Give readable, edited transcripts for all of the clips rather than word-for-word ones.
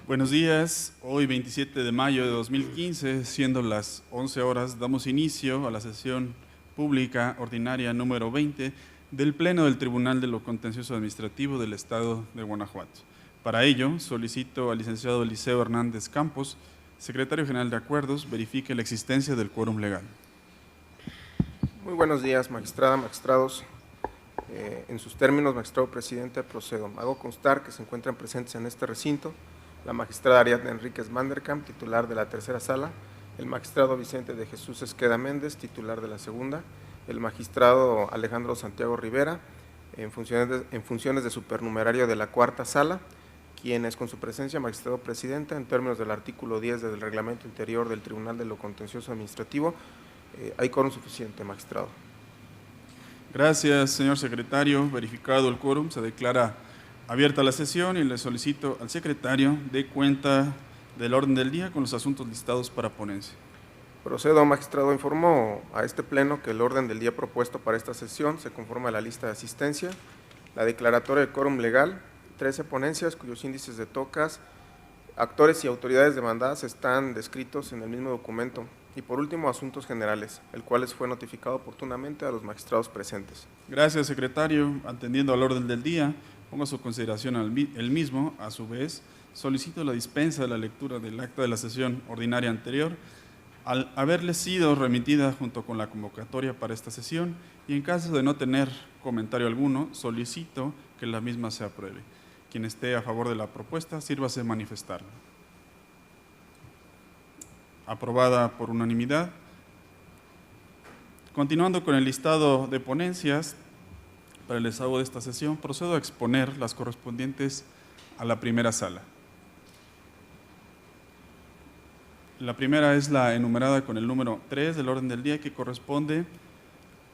Buenos días, hoy 27 de mayo de 2015, siendo las 11 horas, damos inicio a la sesión pública ordinaria número 20 del Pleno del Tribunal de lo Contencioso Administrativo del Estado de Guanajuato. Para ello, solicito al licenciado Eliseo Hernández Campos, secretario general de Acuerdos, verifique la existencia del quórum legal. Muy buenos días, magistrada, magistrados. En sus términos, magistrado presidente, procedo. Hago constar que se encuentran presentes en este recinto la magistrada Ariadna Enríquez Manderkamp, titular de la tercera sala, el magistrado Vicente de Jesús Esqueda Méndez, titular de la segunda, el magistrado Alejandro Santiago Rivera, en funciones de supernumerario de la cuarta sala, quienes con su presencia, magistrado presidente, en términos del artículo 10 del reglamento interior del Tribunal de lo Contencioso Administrativo, hay quórum suficiente, magistrado. Gracias, señor secretario. Verificado el quórum, se declara abierta la sesión y le solicito al secretario dé cuenta del orden del día con los asuntos listados para ponencia. Procedo, magistrado. Informo a este pleno que el orden del día propuesto para esta sesión se conforma a la lista de asistencia, la declaratoria de quórum legal, 13 ponencias cuyos índices de tocas, actores y autoridades demandadas están descritos en el mismo documento, y por último, asuntos generales, el cual fue notificado oportunamente a los magistrados presentes. Gracias, secretario. Atendiendo al orden del día, pongo a su consideración el mismo. A su vez, solicito la dispensa de la lectura del acta de la sesión ordinaria anterior, al haberle sido remitida junto con la convocatoria para esta sesión, y en caso de no tener comentario alguno, solicito que la misma se apruebe. Quien esté a favor de la propuesta, sírvase manifestarlo. Aprobada por unanimidad. Continuando con el listado de ponencias para el desahogo de esta sesión, procedo a exponer las correspondientes a la primera sala. La primera es la enumerada con el número 3 del orden del día, que corresponde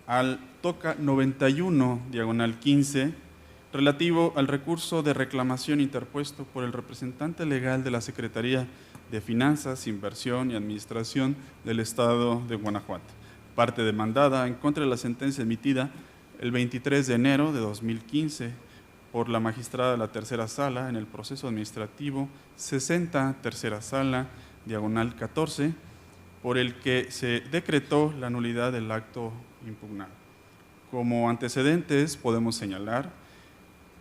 al toca 91/15, relativo al recurso de reclamación interpuesto por el representante legal de la Secretaría de Finanzas, Inversión y Administración del Estado de Guanajuato, parte demandada en contra de la sentencia emitida el 23 de enero de 2015 por la magistrada de la tercera sala en el proceso administrativo 60, tercera sala, diagonal 14, por el que se decretó la nulidad del acto impugnado. Como antecedentes podemos señalar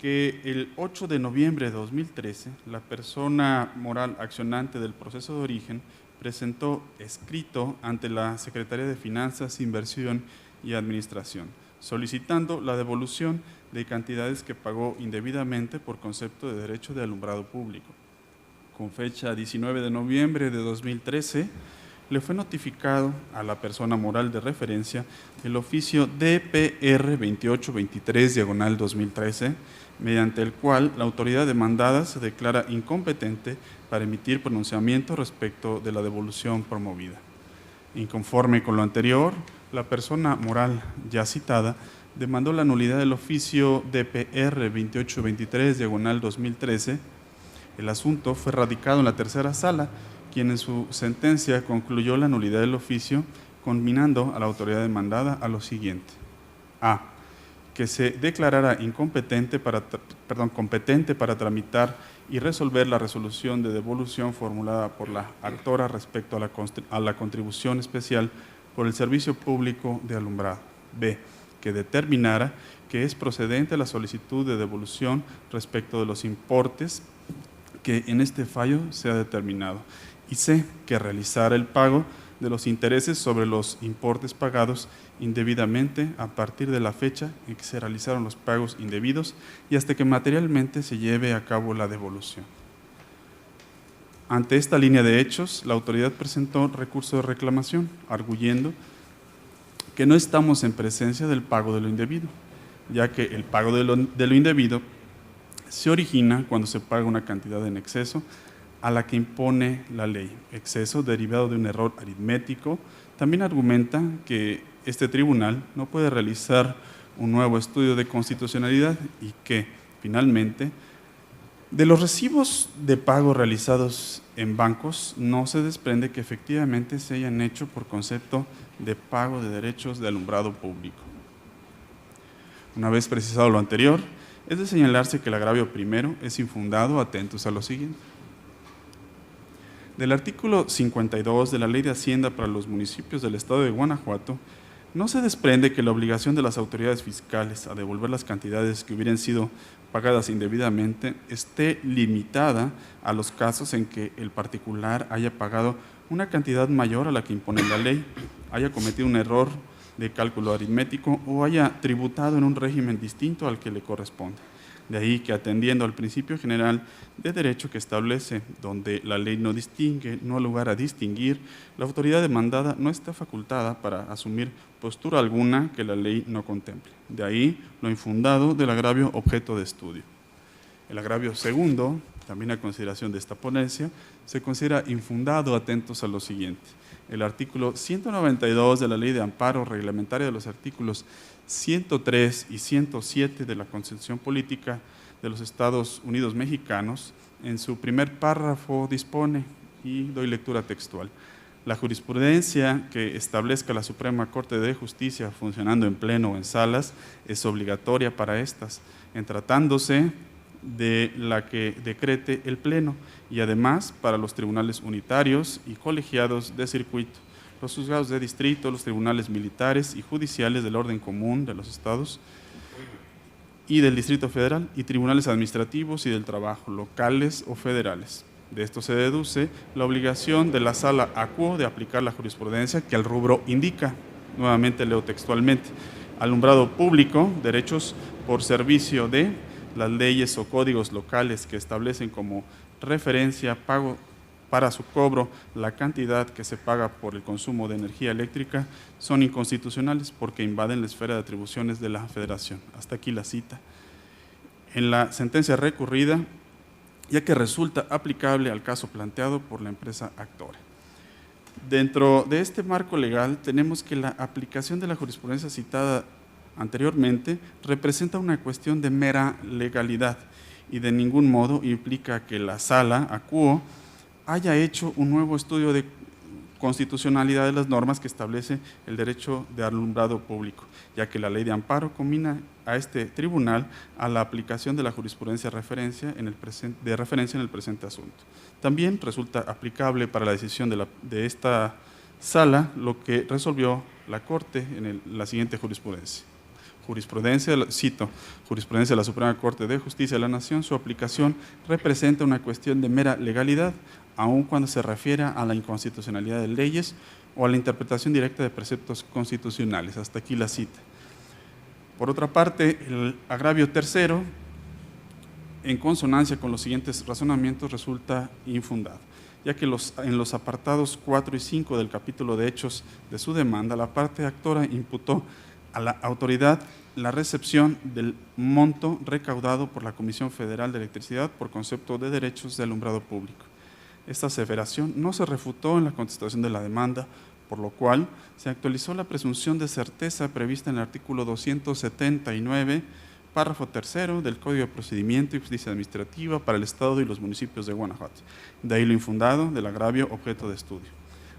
que el 8 de noviembre de 2013, la persona moral accionante del proceso de origen presentó escrito ante la Secretaría de Finanzas, Inversión y Administración, solicitando la devolución de cantidades que pagó indebidamente por concepto de derecho de alumbrado público. Con fecha 19 de noviembre de 2013, le fue notificado a la persona moral de referencia el oficio DPR 2823/2013, mediante el cual la autoridad demandada se declara incompetente para emitir pronunciamiento respecto de la devolución promovida. Inconforme con lo anterior, la persona moral ya citada demandó la nulidad del oficio DPR 2823/2013. El asunto fue radicado en la tercera sala, quien en su sentencia concluyó la nulidad del oficio, conminando a la autoridad demandada a lo siguiente: a. Que se declarara competente para tramitar y resolver la resolución de devolución formulada por la actora respecto a la contribución especial por el servicio público de alumbrado. B. Que determinara que es procedente la solicitud de devolución respecto de los importes que en este fallo se ha determinado. Y C. Que realizara el pago de los intereses sobre los importes pagados indebidamente a partir de la fecha en que se realizaron los pagos indebidos y hasta que materialmente se lleve a cabo la devolución. Ante esta línea de hechos, la autoridad presentó recurso de reclamación, arguyendo que no estamos en presencia del pago de lo indebido, ya que el pago de lo indebido se origina cuando se paga una cantidad en exceso a la que impone la ley, exceso derivado de un error aritmético. También argumenta que este tribunal no puede realizar un nuevo estudio de constitucionalidad y que, finalmente, de los recibos de pago realizados en bancos no se desprende que efectivamente se hayan hecho por concepto de pago de derechos de alumbrado público. Una vez precisado lo anterior, es de señalarse que el agravio primero es infundado, atentos a lo siguiente. Del artículo 52 de la Ley de Hacienda para los municipios del Estado de Guanajuato, no se desprende que la obligación de las autoridades fiscales a devolver las cantidades que hubieran sido pagadas indebidamente esté limitada a los casos en que el particular haya pagado una cantidad mayor a la que impone la ley, haya cometido un error de cálculo aritmético o haya tributado en un régimen distinto al que le corresponde. De ahí que, atendiendo al principio general de derecho que establece, donde la ley no distingue, no ha lugar a distinguir, la autoridad demandada no está facultada para asumir postura alguna que la ley no contemple. De ahí lo infundado del agravio objeto de estudio. El agravio segundo, también a consideración de esta ponencia, se considera infundado, atentos a lo siguiente. El artículo 192 de la Ley de Amparo Reglamentaria de los artículos 103 y 107 de la Constitución Política de los Estados Unidos Mexicanos, en su primer párrafo dispone, y doy lectura textual: la jurisprudencia que establezca la Suprema Corte de Justicia funcionando en pleno o en salas es obligatoria para estas, en tratándose de la que decrete el Pleno, y además para los tribunales unitarios y colegiados de circuito, los juzgados de distrito, los tribunales militares y judiciales del orden común de los estados y del Distrito Federal, y tribunales administrativos y del trabajo, locales o federales. De esto se deduce la obligación de la Sala Acuo de aplicar la jurisprudencia que al rubro indica. Nuevamente leo textualmente: alumbrado público, derechos por servicio de las leyes o códigos locales que establecen como referencia pago para su cobro la cantidad que se paga por el consumo de energía eléctrica son inconstitucionales porque invaden la esfera de atribuciones de la Federación. Hasta aquí la cita. En la sentencia recurrida, ya que resulta aplicable al caso planteado por la empresa actora. Dentro de este marco legal tenemos que la aplicación de la jurisprudencia citada anteriormente representa una cuestión de mera legalidad y de ningún modo implica que la Sala Acuo haya hecho un nuevo estudio de constitucionalidad de las normas que establece el derecho de alumbrado público, ya que la Ley de Amparo combina a este tribunal a la aplicación de la jurisprudencia de referencia en el presente asunto. También resulta aplicable para la decisión de esta sala lo que resolvió la Corte en la siguiente jurisprudencia. Jurisprudencia de la Suprema Corte de Justicia de la Nación, su aplicación representa una cuestión de mera legalidad, aun cuando se refiere a la inconstitucionalidad de leyes o a la interpretación directa de preceptos constitucionales. Hasta aquí la cita. Por otra parte, el agravio tercero, en consonancia con los siguientes razonamientos, resulta infundado, ya que en los apartados 4 y 5 del capítulo de hechos de su demanda, la parte actora imputó a la autoridad la recepción del monto recaudado por la Comisión Federal de Electricidad por concepto de derechos de alumbrado público. Esta aseveración no se refutó en la contestación de la demanda, por lo cual se actualizó la presunción de certeza prevista en el artículo 279, párrafo tercero del Código de Procedimiento y Justicia Administrativa para el Estado y los municipios de Guanajuato. De ahí lo infundado del agravio objeto de estudio.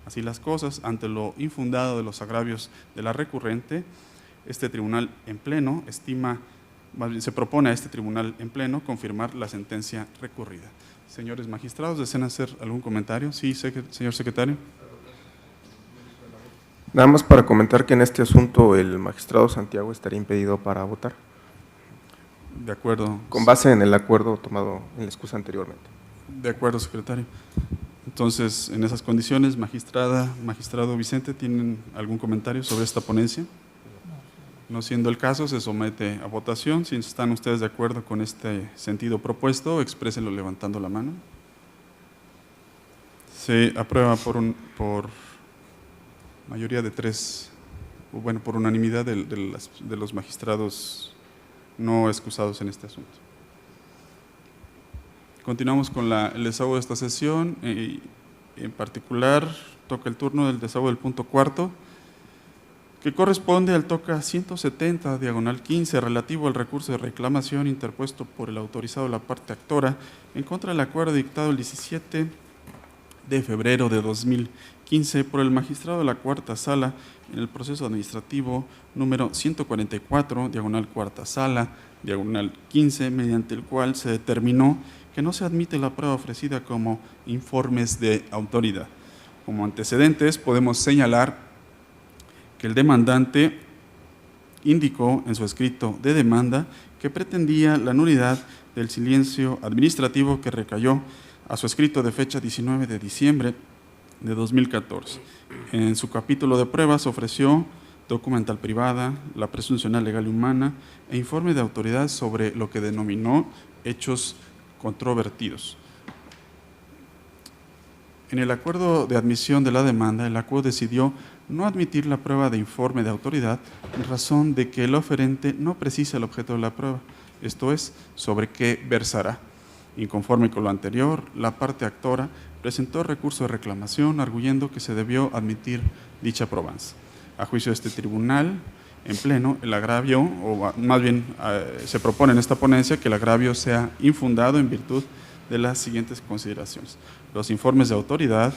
Así las cosas, ante lo infundado de los agravios de la recurrente, este tribunal en pleno se propone a este tribunal en pleno confirmar la sentencia recurrida. Señores magistrados, ¿desean hacer algún comentario? Sí, señor secretario. Nada más para comentar que en este asunto el magistrado Santiago estaría impedido para votar. De acuerdo. Con base en el acuerdo tomado en la excusa anteriormente. De acuerdo, secretario. Entonces, en esas condiciones, magistrado Vicente, ¿tienen algún comentario sobre esta ponencia? No siendo el caso, se somete a votación. Si están ustedes de acuerdo con este sentido propuesto, exprésenlo levantando la mano. Se aprueba por mayoría de 3, bueno, por unanimidad de los magistrados no excusados en este asunto. Continuamos con el desahogo de esta sesión. En particular, toca el turno del desahogo del punto cuarto, que corresponde al toca 170, diagonal 15, relativo al recurso de reclamación interpuesto por el autorizado de la parte actora en contra del acuerdo dictado el 17 de febrero de 2015 por el magistrado de la Cuarta Sala en el proceso administrativo número 144, diagonal Cuarta Sala, diagonal 15, mediante el cual se determinó que no se admite la prueba ofrecida como informes de autoridad. Como antecedentes podemos señalar que el demandante indicó en su escrito de demanda que pretendía la nulidad del silencio administrativo que recayó a su escrito de fecha 19 de diciembre de 2014. En su capítulo de pruebas ofreció documental privada, la presuncional legal y humana e informe de autoridad sobre lo que denominó hechos controvertidos. En el acuerdo de admisión de la demanda, el ACUO decidió no admitir la prueba de informe de autoridad en razón de que el oferente no precisa el objeto de la prueba, esto es, sobre qué versará. Inconforme con lo anterior, la parte actora presentó recurso de reclamación arguyendo que se debió admitir dicha probanza. A juicio de este tribunal, en pleno, el agravio, o más bien se propone en esta ponencia que el agravio sea infundado en virtud de las siguientes consideraciones. Los informes de autoridad,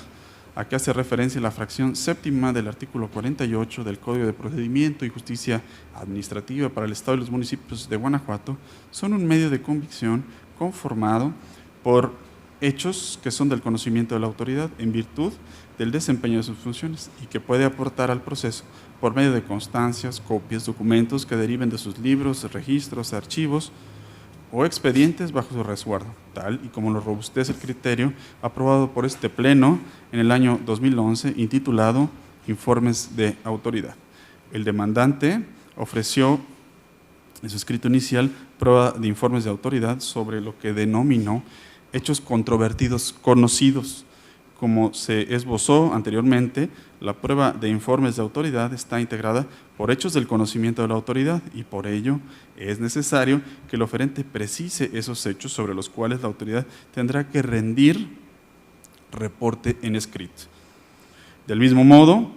a que hace referencia la fracción séptima del artículo 48 del Código de Procedimiento y Justicia Administrativa para el Estado y los municipios de Guanajuato, son un medio de convicción conformado por hechos que son del conocimiento de la autoridad en virtud del desempeño de sus funciones y que puede aportar al proceso por medio de constancias, copias, documentos que deriven de sus libros, registros, archivos o expedientes bajo su resguardo, tal y como lo robustece el criterio aprobado por este Pleno en el año 2011, intitulado Informes de Autoridad. El demandante ofreció en su escrito inicial prueba de informes de autoridad sobre lo que denominó hechos controvertidos conocidos. Como se esbozó anteriormente, la prueba de informes de autoridad está integrada por hechos del conocimiento de la autoridad y por ello es necesario que el oferente precise esos hechos sobre los cuales la autoridad tendrá que rendir reporte en escrito. Del mismo modo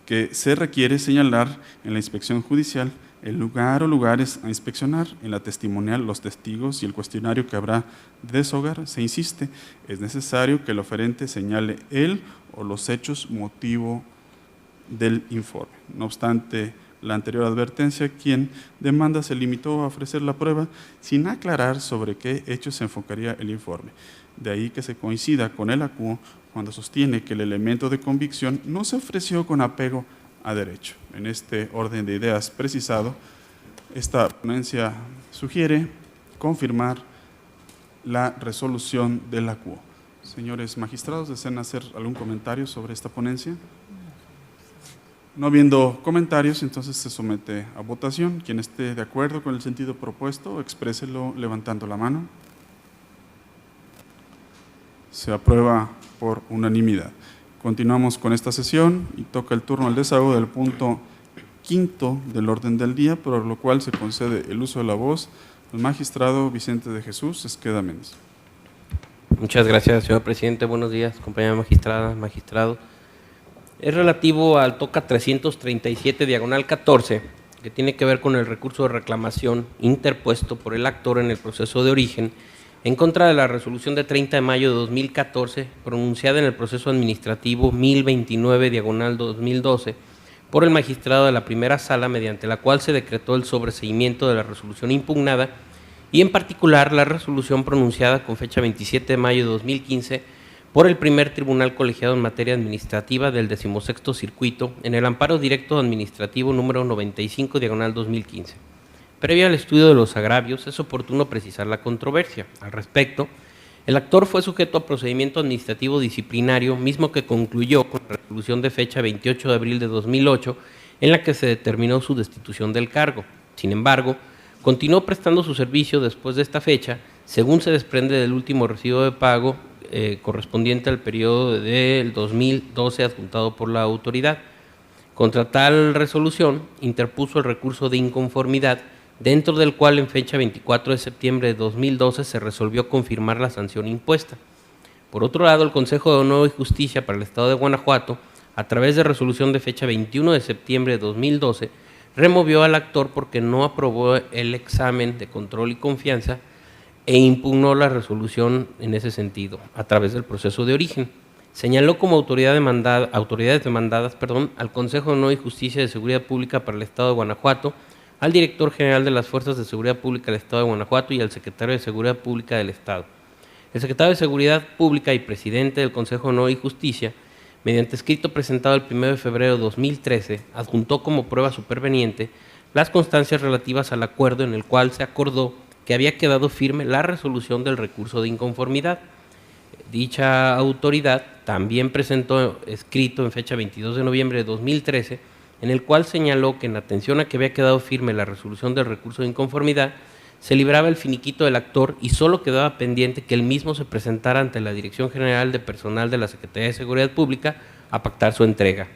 que se requiere señalar en la inspección judicial el lugar o lugares a inspeccionar, en la testimonial, los testigos y el cuestionario que habrá de deshogar, se insiste, es necesario que el oferente señale él o los hechos motivo del informe. No obstante la anterior advertencia, quien demanda se limitó a ofrecer la prueba sin aclarar sobre qué hechos se enfocaría el informe. De ahí que se coincida con el ACUO cuando sostiene que el elemento de convicción no se ofreció con apego a derecho. En este orden de ideas precisado, esta ponencia sugiere confirmar la resolución del ACUO. Señores magistrados, ¿desean hacer algún comentario sobre esta ponencia? No habiendo comentarios, entonces se somete a votación. Quien esté de acuerdo con el sentido propuesto, expréselo levantando la mano. Se aprueba por unanimidad. Continuamos con esta sesión y toca el turno al desahogo del punto 5 del orden del día, por lo cual se concede el uso de la voz al magistrado Vicente de Jesús Esqueda Méndez. Muchas gracias, señor presidente. Buenos días, compañera magistrada, magistrado. Es relativo al TOCA 337/14, que tiene que ver con el recurso de reclamación interpuesto por el actor en el proceso de origen en contra de la resolución de 30 de mayo de 2014, pronunciada en el proceso administrativo 1029/2012, por el magistrado de la primera sala, mediante la cual se decretó el sobreseimiento de la resolución impugnada y en particular la resolución pronunciada con fecha 27 de mayo de 2015 por el primer tribunal colegiado en materia administrativa del 16º circuito en el amparo directo administrativo número 95/2015. Previo al estudio de los agravios, es oportuno precisar la controversia. Al respecto, el actor fue sujeto a procedimiento administrativo disciplinario, mismo que concluyó con la resolución de fecha 28 de abril de 2008, en la que se determinó su destitución del cargo. Sin embargo, continuó prestando su servicio después de esta fecha, según se desprende del último recibo de pago correspondiente al periodo del 2012 adjuntado por la autoridad. Contra tal resolución, interpuso el recurso de inconformidad, dentro del cual en fecha 24 de septiembre de 2012 se resolvió confirmar la sanción impuesta. Por otro lado, el Consejo de Honor y Justicia para el Estado de Guanajuato, a través de resolución de fecha 21 de septiembre de 2012, removió al actor porque no aprobó el examen de control y confianza e impugnó la resolución en ese sentido, a través del proceso de origen. Señaló como autoridades demandadas al Consejo de Honor y Justicia de Seguridad Pública para el Estado de Guanajuato, al Director General de las Fuerzas de Seguridad Pública del Estado de Guanajuato y al Secretario de Seguridad Pública del Estado. el secretario de Seguridad Pública y presidente del Consejo de Honor y Justicia, mediante escrito presentado el 1 de febrero de 2013, adjuntó como prueba superveniente las constancias relativas al acuerdo en el cual se acordó que había quedado firme la resolución del recurso de inconformidad. Dicha autoridad también presentó escrito en fecha 22 de noviembre de 2013, en el cual señaló que en atención a que había quedado firme la resolución del recurso de inconformidad, se libraba el finiquito del actor y solo quedaba pendiente que el mismo se presentara ante la Dirección General de Personal de la Secretaría de Seguridad Pública a pactar su entrega.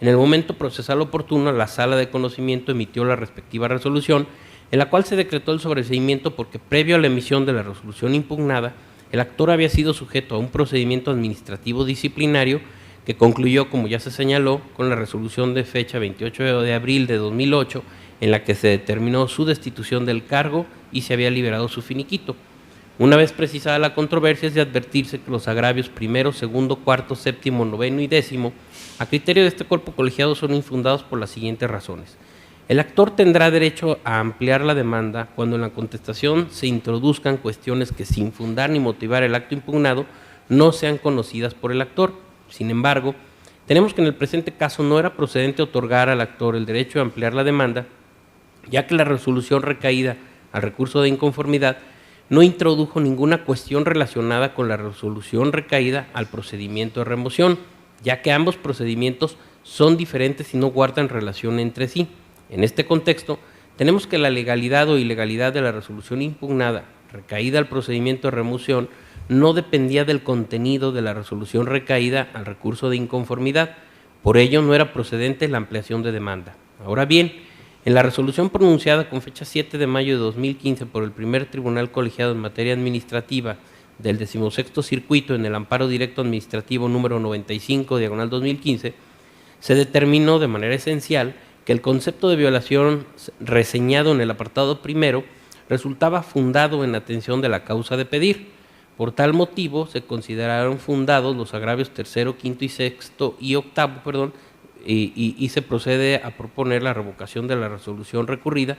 En el momento procesal oportuno, la Sala de Conocimiento emitió la respectiva resolución, en la cual se decretó el sobreseimiento porque previo a la emisión de la resolución impugnada, el actor había sido sujeto a un procedimiento administrativo disciplinario que concluyó, como ya se señaló, con la resolución de fecha 28 de abril de 2008, en la que se determinó su destitución del cargo y se había liberado su finiquito. Una vez precisada la controversia, es de advertirse que los agravios primero, segundo, cuarto, séptimo, noveno y décimo, a criterio de este cuerpo colegiado, son infundados por las siguientes razones. El actor tendrá derecho a ampliar la demanda cuando en la contestación se introduzcan cuestiones que, sin fundar ni motivar el acto impugnado, no sean conocidas por el actor. Sin embargo, tenemos que en el presente caso no era procedente otorgar al actor el derecho de ampliar la demanda, ya que la resolución recaída al recurso de inconformidad no introdujo ninguna cuestión relacionada con la resolución recaída al procedimiento de remoción, ya que ambos procedimientos son diferentes y no guardan relación entre sí. En este contexto, tenemos que la legalidad o ilegalidad de la resolución impugnada recaída al procedimiento de remoción no dependía del contenido de la resolución recaída al recurso de inconformidad, por ello no era procedente la ampliación de demanda. Ahora bien, en la resolución pronunciada con fecha 7 de mayo de 2015 por el primer Tribunal Colegiado en materia administrativa del 16º Circuito en el amparo directo administrativo número 95/2015, se determinó de manera esencial que el concepto de violación reseñado en el apartado primero resultaba fundado en atención de la causa de pedir. Por tal motivo, se consideraron fundados los agravios tercero, quinto y sexto y octavo, y se procede a proponer la revocación de la resolución recurrida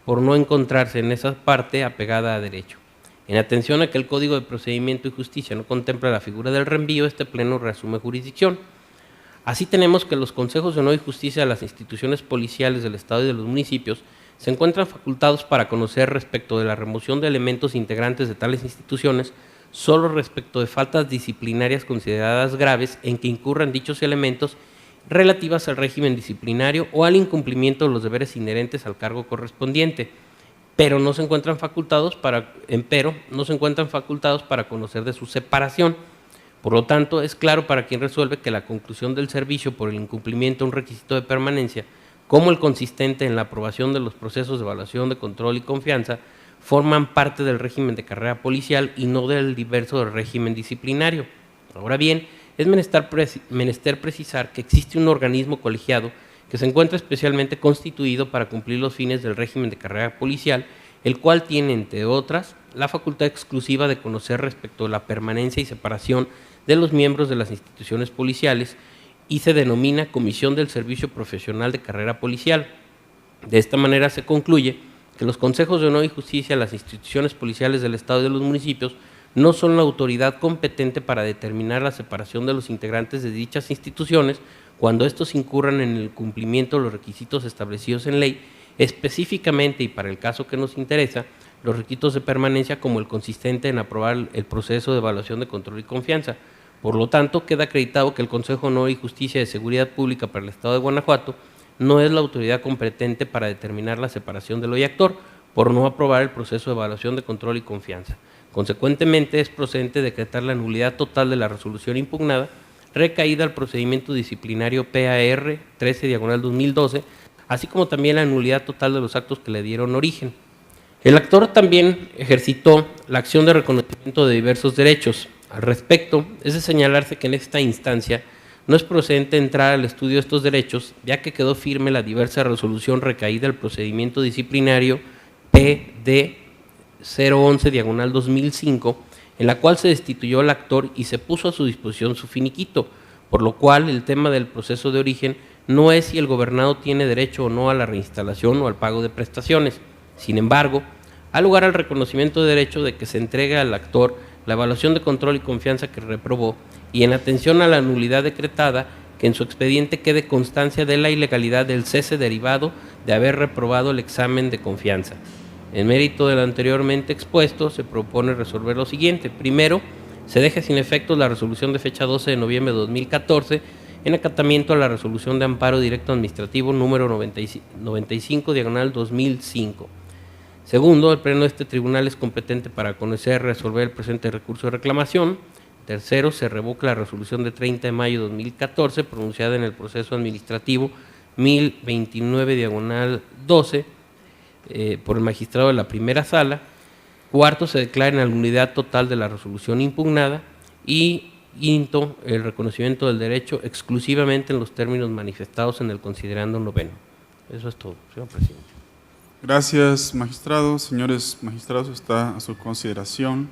por no encontrarse en esa parte apegada a derecho. En atención a que el Código de Procedimiento y Justicia no contempla la figura del reenvío, este pleno reasume jurisdicción. Así tenemos que los consejos de honor y justicia de las instituciones policiales del Estado y de los municipios se encuentran facultados para conocer respecto de la remoción de elementos integrantes de tales instituciones solo respecto de faltas disciplinarias consideradas graves en que incurran dichos elementos relativas al régimen disciplinario o al incumplimiento de los deberes inherentes al cargo correspondiente, pero no se encuentran facultados para conocer de su separación. Por lo tanto, es claro para quien resuelve que la conclusión del servicio por el incumplimiento de un requisito de permanencia, como el consistente en la aprobación de los procesos de evaluación, de control y confianza, forman parte del régimen de carrera policial y no del diverso del régimen disciplinario. Ahora bien, es menester precisar que existe un organismo colegiado que se encuentra especialmente constituido para cumplir los fines del régimen de carrera policial, el cual tiene, entre otras, la facultad exclusiva de conocer respecto de la permanencia y separación de los miembros de las instituciones policiales y se denomina Comisión del Servicio Profesional de Carrera Policial. De esta manera se concluye que los consejos de honor y justicia de las instituciones policiales del Estado y de los municipios no son la autoridad competente para determinar la separación de los integrantes de dichas instituciones cuando estos incurran en el cumplimiento de los requisitos establecidos en ley, específicamente y para el caso que nos interesa, los requisitos de permanencia como el consistente en aprobar el proceso de evaluación de control y confianza. Por lo tanto, queda acreditado que el Consejo de Honor y Justicia de Seguridad Pública para el Estado de Guanajuato no es la autoridad competente para determinar la separación del actor por no aprobar el proceso de evaluación de control y confianza. Consecuentemente, es procedente decretar la nulidad total de la resolución impugnada recaída al procedimiento disciplinario PAR 13/2012, así como también la nulidad total de los actos que le dieron origen. El actor también ejercitó la acción de reconocimiento de diversos derechos. Al respecto, es de señalarse que en esta instancia no es procedente entrar al estudio de estos derechos, ya que quedó firme la diversa resolución recaída al procedimiento disciplinario PD 011/2005, en la cual se destituyó al actor y se puso a su disposición su finiquito, por lo cual el tema del proceso de origen no es si el gobernado tiene derecho o no a la reinstalación o al pago de prestaciones. Sin embargo, ha lugar al reconocimiento de derecho de que se entregue al actor la evaluación de control y confianza que reprobó y en atención a la nulidad decretada, que en su expediente quede constancia de la ilegalidad del cese derivado de haber reprobado el examen de confianza. En mérito de lo anteriormente expuesto, se propone resolver lo siguiente. Primero, se deje sin efectos la resolución de fecha 12 de noviembre de 2014 en acatamiento a la resolución de amparo directo administrativo número 95/2005. Segundo, el pleno de este tribunal es competente para conocer y resolver el presente recurso de reclamación. Tercero, se revoca la resolución de 30 de mayo de 2014 pronunciada en el proceso administrativo 1029/12 por el magistrado de la primera sala. Cuarto, se declara en la nulidad total de la resolución impugnada. Y quinto, el reconocimiento del derecho exclusivamente en los términos manifestados en el considerando noveno. Eso es todo, señor presidente. Gracias, magistrado. Señores magistrados, está a su consideración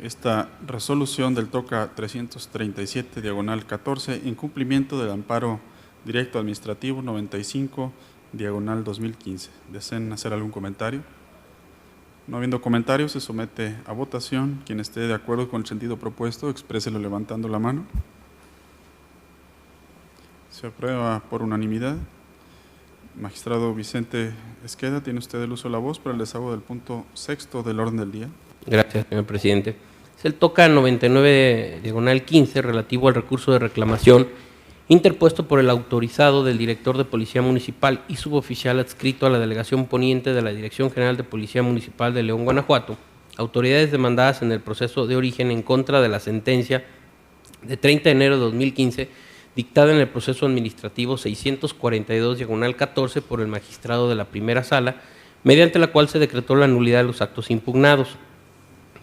esta resolución del TOCA 337/14 en cumplimiento del amparo directo administrativo 95/2015. ¿Desean hacer algún comentario? No habiendo comentarios, se somete a votación. Quien esté de acuerdo con el sentido propuesto, expréselo levantando la mano. Se aprueba por unanimidad. Magistrado Vicente Esqueda, tiene usted el uso de la voz para el desahogo del punto 6º del orden del día. Gracias, señor presidente. Es el TOCA 99/15 relativo al recurso de reclamación interpuesto por el autorizado del director de Policía Municipal y suboficial adscrito a la delegación poniente de la Dirección General de Policía Municipal de León, Guanajuato, autoridades demandadas en el proceso de origen en contra de la sentencia de 30 de enero de 2015, dictada en el proceso administrativo 642/14 por el magistrado de la primera sala, mediante la cual se decretó la nulidad de los actos impugnados.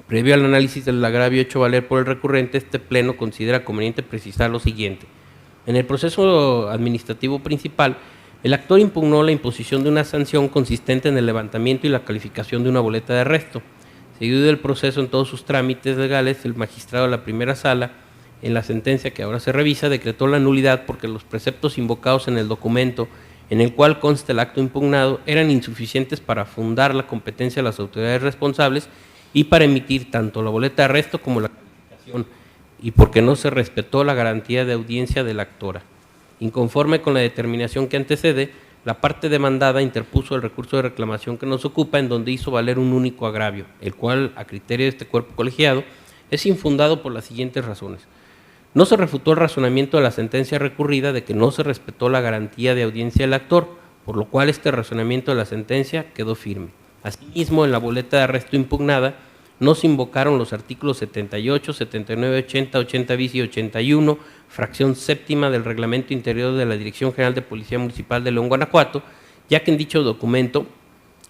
Previo al análisis del agravio hecho valer por el recurrente, este pleno considera conveniente precisar lo siguiente. En el proceso administrativo principal, el actor impugnó la imposición de una sanción consistente en el levantamiento y la calificación de una boleta de arresto. Seguido del proceso en todos sus trámites legales, el magistrado de la primera sala, en la sentencia que ahora se revisa, decretó la nulidad porque los preceptos invocados en el documento en el cual consta el acto impugnado eran insuficientes para fundar la competencia de las autoridades responsables y para emitir tanto la boleta de arresto como la calificación, y porque no se respetó la garantía de audiencia de la actora. Inconforme con la determinación que antecede, la parte demandada interpuso el recurso de reclamación que nos ocupa, en donde hizo valer un único agravio, el cual, a criterio de este cuerpo colegiado, es infundado por las siguientes razones. No se refutó el razonamiento de la sentencia recurrida de que no se respetó la garantía de audiencia del actor, por lo cual este razonamiento de la sentencia quedó firme. Asimismo, en la boleta de arresto impugnada no se invocaron los artículos 78, 79, 80, 80 bis y 81, fracción séptima del Reglamento Interior de la Dirección General de Policía Municipal de León, Guanajuato, ya que en dicho documento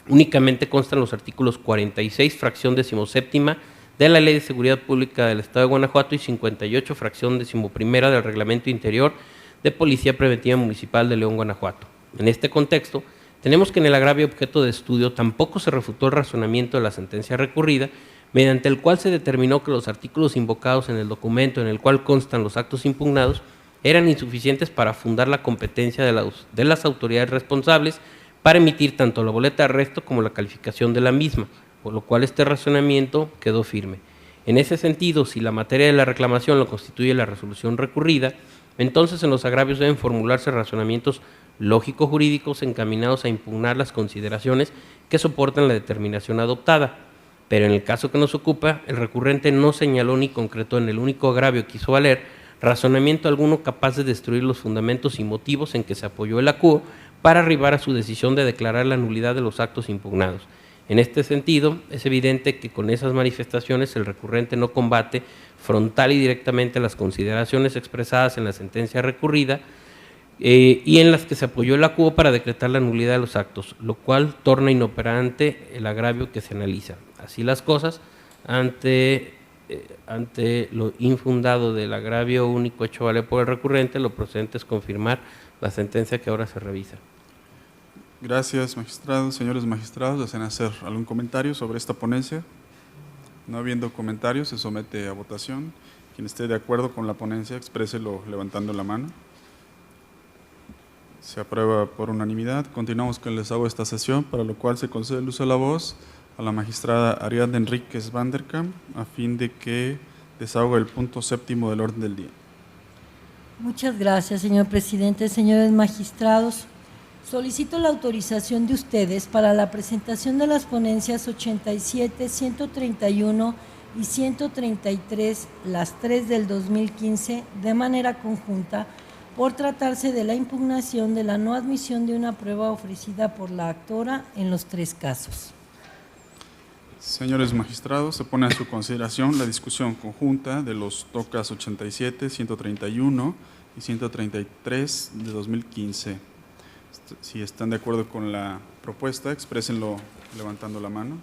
únicamente constan los artículos 46, fracción decimoséptima de la Ley de Seguridad Pública del Estado de Guanajuato y 58, fracción decimoprimera del Reglamento Interior de Policía Preventiva Municipal de León, Guanajuato. En este contexto, tenemos que en el agravio objeto de estudio tampoco se refutó el razonamiento de la sentencia recurrida, mediante el cual se determinó que los artículos invocados en el documento en el cual constan los actos impugnados eran insuficientes para fundar la competencia de las autoridades responsables para emitir tanto la boleta de arresto como la calificación de la misma, por lo cual este razonamiento quedó firme. En ese sentido, si la materia de la reclamación lo constituye la resolución recurrida, entonces en los agravios deben formularse razonamientos lógico-jurídicos encaminados a impugnar las consideraciones que soportan la determinación adoptada. Pero en el caso que nos ocupa, el recurrente no señaló ni concretó en el único agravio que hizo valer razonamiento alguno capaz de destruir los fundamentos y motivos en que se apoyó el acuo para arribar a su decisión de declarar la nulidad de los actos impugnados. En este sentido, es evidente que con esas manifestaciones el recurrente no combate frontal y directamente las consideraciones expresadas en la sentencia recurrida y en las que se apoyó el acuo para decretar la nulidad de los actos, lo cual torna inoperante el agravio que se analiza. Así las cosas, ante lo infundado del agravio único hecho valer por el recurrente, lo procedente es confirmar la sentencia que ahora se revisa. Gracias, magistrado. Señores magistrados, ¿desean hacer algún comentario sobre esta ponencia? No habiendo comentarios, se somete a votación. Quien esté de acuerdo con la ponencia, expréselo levantando la mano. Se aprueba por unanimidad. Continuamos con el desahogo de esta sesión, para lo cual se concede el uso de la voz a la magistrada Ariadna Enríquez Van der Kamp a fin de que desahogue el punto 7º del orden del día. Muchas gracias, señor presidente. Señores magistrados, solicito la autorización de ustedes para la presentación de las ponencias 87, 131 y 133, las 3 del 2015, de manera conjunta, por tratarse de la impugnación de la no admisión de una prueba ofrecida por la actora en los 3 casos. Señores magistrados, se pone a su consideración la discusión conjunta de los tocas 87, 131 y 133 de 2015. Si están de acuerdo con la propuesta, exprésenlo levantando la mano.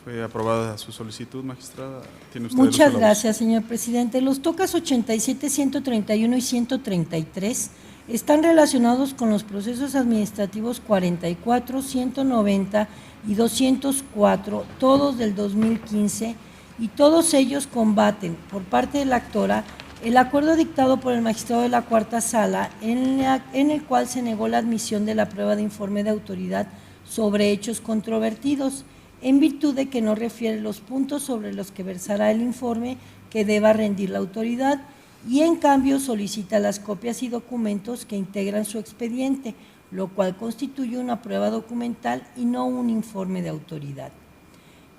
¿Fue aprobada su solicitud, magistrada? ¿Tiene usted Muchas gracias, señor presidente. Los tocas 87, 131 y 133 están relacionados con los procesos administrativos 44, 190 y 204, todos del 2015, y todos ellos combaten, por parte de la actora, el acuerdo dictado por el magistrado de la Cuarta Sala, en el cual se negó la admisión de la prueba de informe de autoridad sobre hechos controvertidos, en virtud de que no refiere los puntos sobre los que versará el informe que deba rendir la autoridad, y en cambio solicita las copias y documentos que integran su expediente, lo cual constituye una prueba documental y no un informe de autoridad.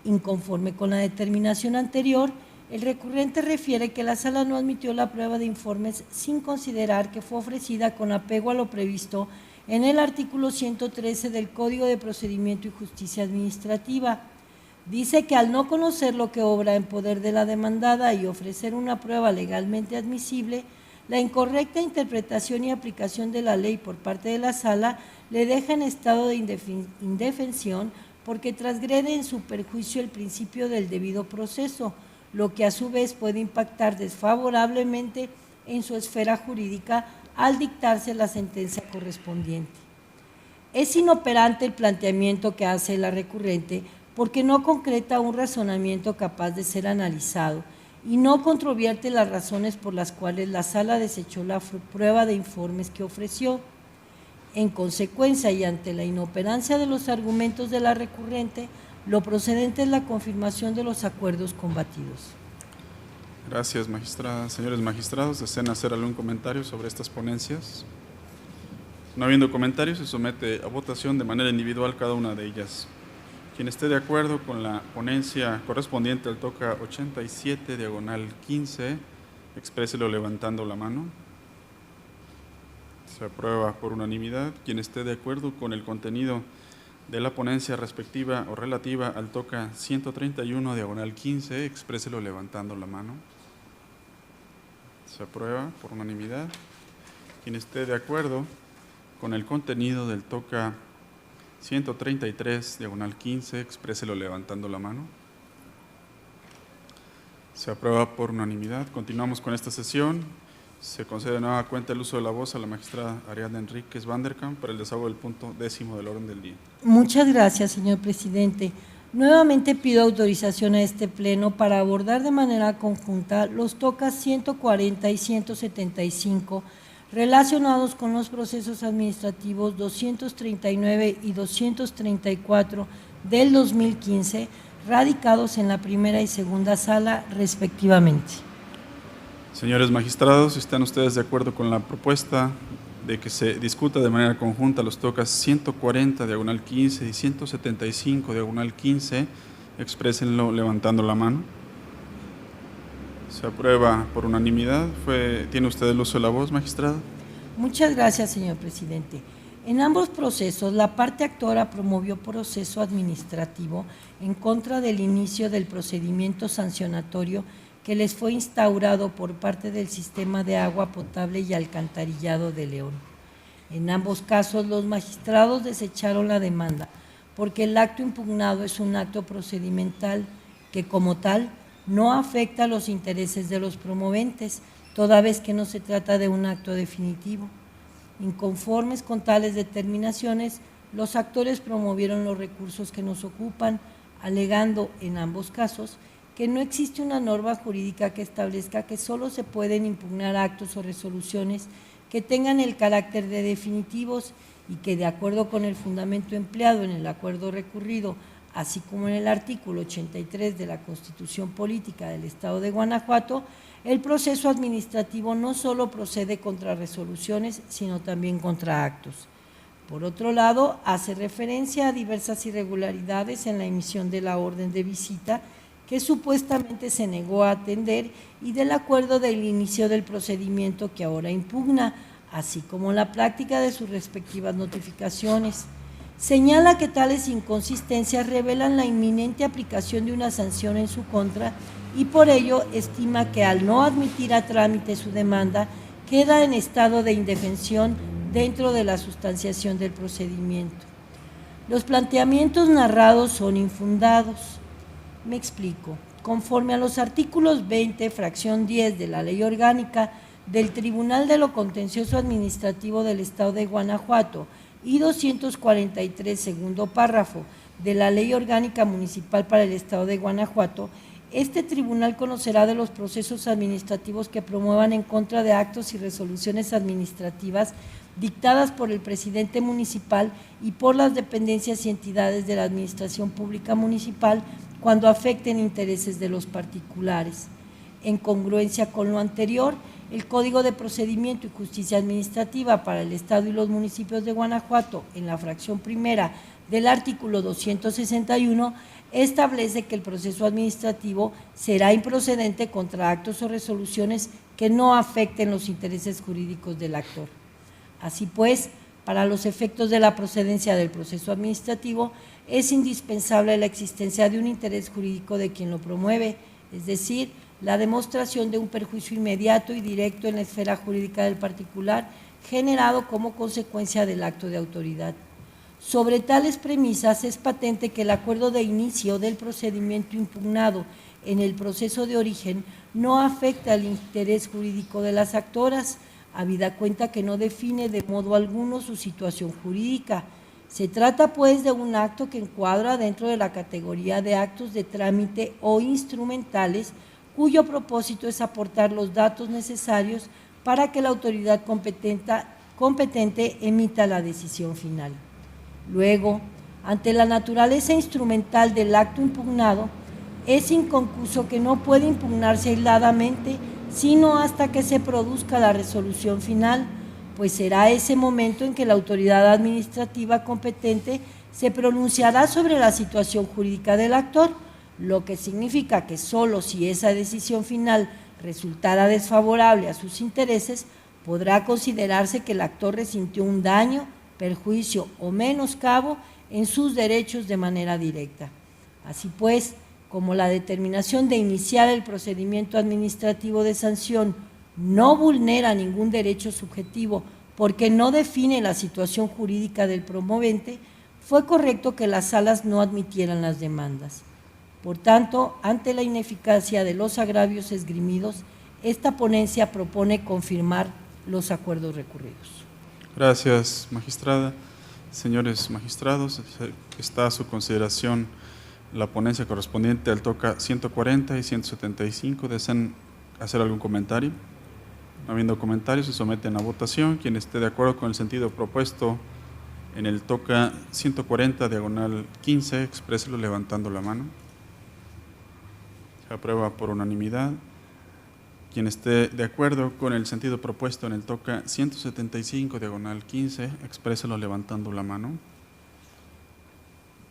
Inconforme con la determinación anterior, el recurrente refiere que la Sala no admitió la prueba de informes sin considerar que fue ofrecida con apego a lo previsto en el artículo 113 del Código de Procedimiento y Justicia Administrativa. Dice que al no conocer lo que obra en poder de la demandada y ofrecer una prueba legalmente admisible, la incorrecta interpretación y aplicación de la ley por parte de la Sala le deja en estado de indefensión porque transgrede en su perjuicio el principio del debido proceso, lo que a su vez puede impactar desfavorablemente en su esfera jurídica al dictarse la sentencia correspondiente. Es inoperante el planteamiento que hace la recurrente porque no concreta un razonamiento capaz de ser analizado y no controvierte las razones por las cuales la Sala desechó la prueba de informes que ofreció. En consecuencia y ante la inoperancia de los argumentos de la recurrente, lo procedente es la confirmación de los acuerdos combatidos. Gracias, magistrada. Señores magistrados, ¿desean hacer algún comentario sobre estas ponencias? No habiendo comentarios, se somete a votación de manera individual cada una de ellas. Quien esté de acuerdo con la ponencia correspondiente al toca 87, diagonal 15, expréselo levantando la mano. Se aprueba por unanimidad. Quien esté de acuerdo con el contenido de la ponencia respectiva o relativa al toca 131, diagonal 15, expréselo levantando la mano. Se aprueba por unanimidad. Quien esté de acuerdo con el contenido del toca 133, diagonal 15, expréselo levantando la mano. Se aprueba por unanimidad. Continuamos con esta sesión. Se concede de nueva cuenta el uso de la voz a la magistrada Ariadna Enríquez Van der Kamp para el desahogo del punto 10º del orden del día. Muchas gracias, señor presidente. Nuevamente pido autorización a este pleno para abordar de manera conjunta los tocas 140 y 175 relacionados con los procesos administrativos 239 y 234 del 2015, radicados en la primera y segunda sala, respectivamente. Señores magistrados, ¿están ustedes de acuerdo con la propuesta de que se discuta de manera conjunta los tocas 140, diagonal 15 y 175, diagonal 15? Exprésenlo levantando la mano. Se aprueba por unanimidad. ¿Tiene usted el uso de la voz, magistrada? Muchas gracias, señor presidente. En ambos procesos, la parte actora promovió proceso administrativo en contra del inicio del procedimiento sancionatorio que les fue instaurado por parte del Sistema de Agua Potable y Alcantarillado de León. En ambos casos, los magistrados desecharon la demanda porque el acto impugnado es un acto procedimental que, como tal, no afecta a los intereses de los promoventes, toda vez que no se trata de un acto definitivo. Inconformes con tales determinaciones, los actores promovieron los recursos que nos ocupan, alegando en ambos casos que no existe una norma jurídica que establezca que solo se pueden impugnar actos o resoluciones que tengan el carácter de definitivos y que de acuerdo con el fundamento empleado en el acuerdo recurrido, así como en el artículo 83 de la Constitución Política del Estado de Guanajuato, el proceso administrativo no solo procede contra resoluciones, sino también contra actos. Por otro lado, hace referencia a diversas irregularidades en la emisión de la orden de visita que supuestamente se negó a atender y del acuerdo del inicio del procedimiento que ahora impugna, así como la práctica de sus respectivas notificaciones. Señala que tales inconsistencias revelan la inminente aplicación de una sanción en su contra y por ello estima que al no admitir a trámite su demanda, queda en estado de indefensión dentro de la sustanciación del procedimiento. Los planteamientos narrados son infundados. Me explico. Conforme a los artículos 20, fracción 10 de la Ley Orgánica del Tribunal de lo Contencioso Administrativo del Estado de Guanajuato y 243, segundo párrafo, de la Ley Orgánica Municipal para el Estado de Guanajuato, este tribunal conocerá de los procesos administrativos que promuevan en contra de actos y resoluciones administrativas dictadas por el presidente municipal y por las dependencias y entidades de la Administración Pública Municipal cuando afecten intereses de los particulares. En congruencia con lo anterior, el Código de Procedimiento y Justicia Administrativa para el Estado y los municipios de Guanajuato, en la fracción primera del artículo 261, establece que el proceso administrativo será improcedente contra actos o resoluciones que no afecten los intereses jurídicos del actor. Así pues, para los efectos de la procedencia del proceso administrativo, es indispensable la existencia de un interés jurídico de quien lo promueve, es decir, la demostración de un perjuicio inmediato y directo en la esfera jurídica del particular, generado como consecuencia del acto de autoridad. Sobre tales premisas, es patente que el acuerdo de inicio del procedimiento impugnado en el proceso de origen no afecta al interés jurídico de las actoras, habida cuenta que no define de modo alguno su situación jurídica. Se trata, pues, de un acto que encuadra dentro de la categoría de actos de trámite o instrumentales, cuyo propósito es aportar los datos necesarios para que la autoridad competente emita la decisión final. Luego, ante la naturaleza instrumental del acto impugnado, es inconcluso que no puede impugnarse aisladamente, sino hasta que se produzca la resolución final, pues será ese momento en que la autoridad administrativa competente se pronunciará sobre la situación jurídica del actor, lo que significa que solo si esa decisión final resultara desfavorable a sus intereses, podrá considerarse que el actor resintió un daño, perjuicio o menoscabo en sus derechos de manera directa. Así pues, como la determinación de iniciar el procedimiento administrativo de sanción no vulnera ningún derecho subjetivo porque no define la situación jurídica del promovente, fue correcto que las salas no admitieran las demandas. Por tanto, ante la ineficacia de los agravios esgrimidos, esta ponencia propone confirmar los acuerdos recurridos. Gracias, magistrada. Señores magistrados, está a su consideración la ponencia correspondiente al TOCA 140 y 175. ¿Desean hacer algún comentario? No habiendo comentarios, se someten a votación. Quien esté de acuerdo con el sentido propuesto en el TOCA 140, diagonal 15, expréselo levantando la mano. Se aprueba por unanimidad. Quien esté de acuerdo con el sentido propuesto en el TOCA 175, diagonal 15, expréselo levantando la mano.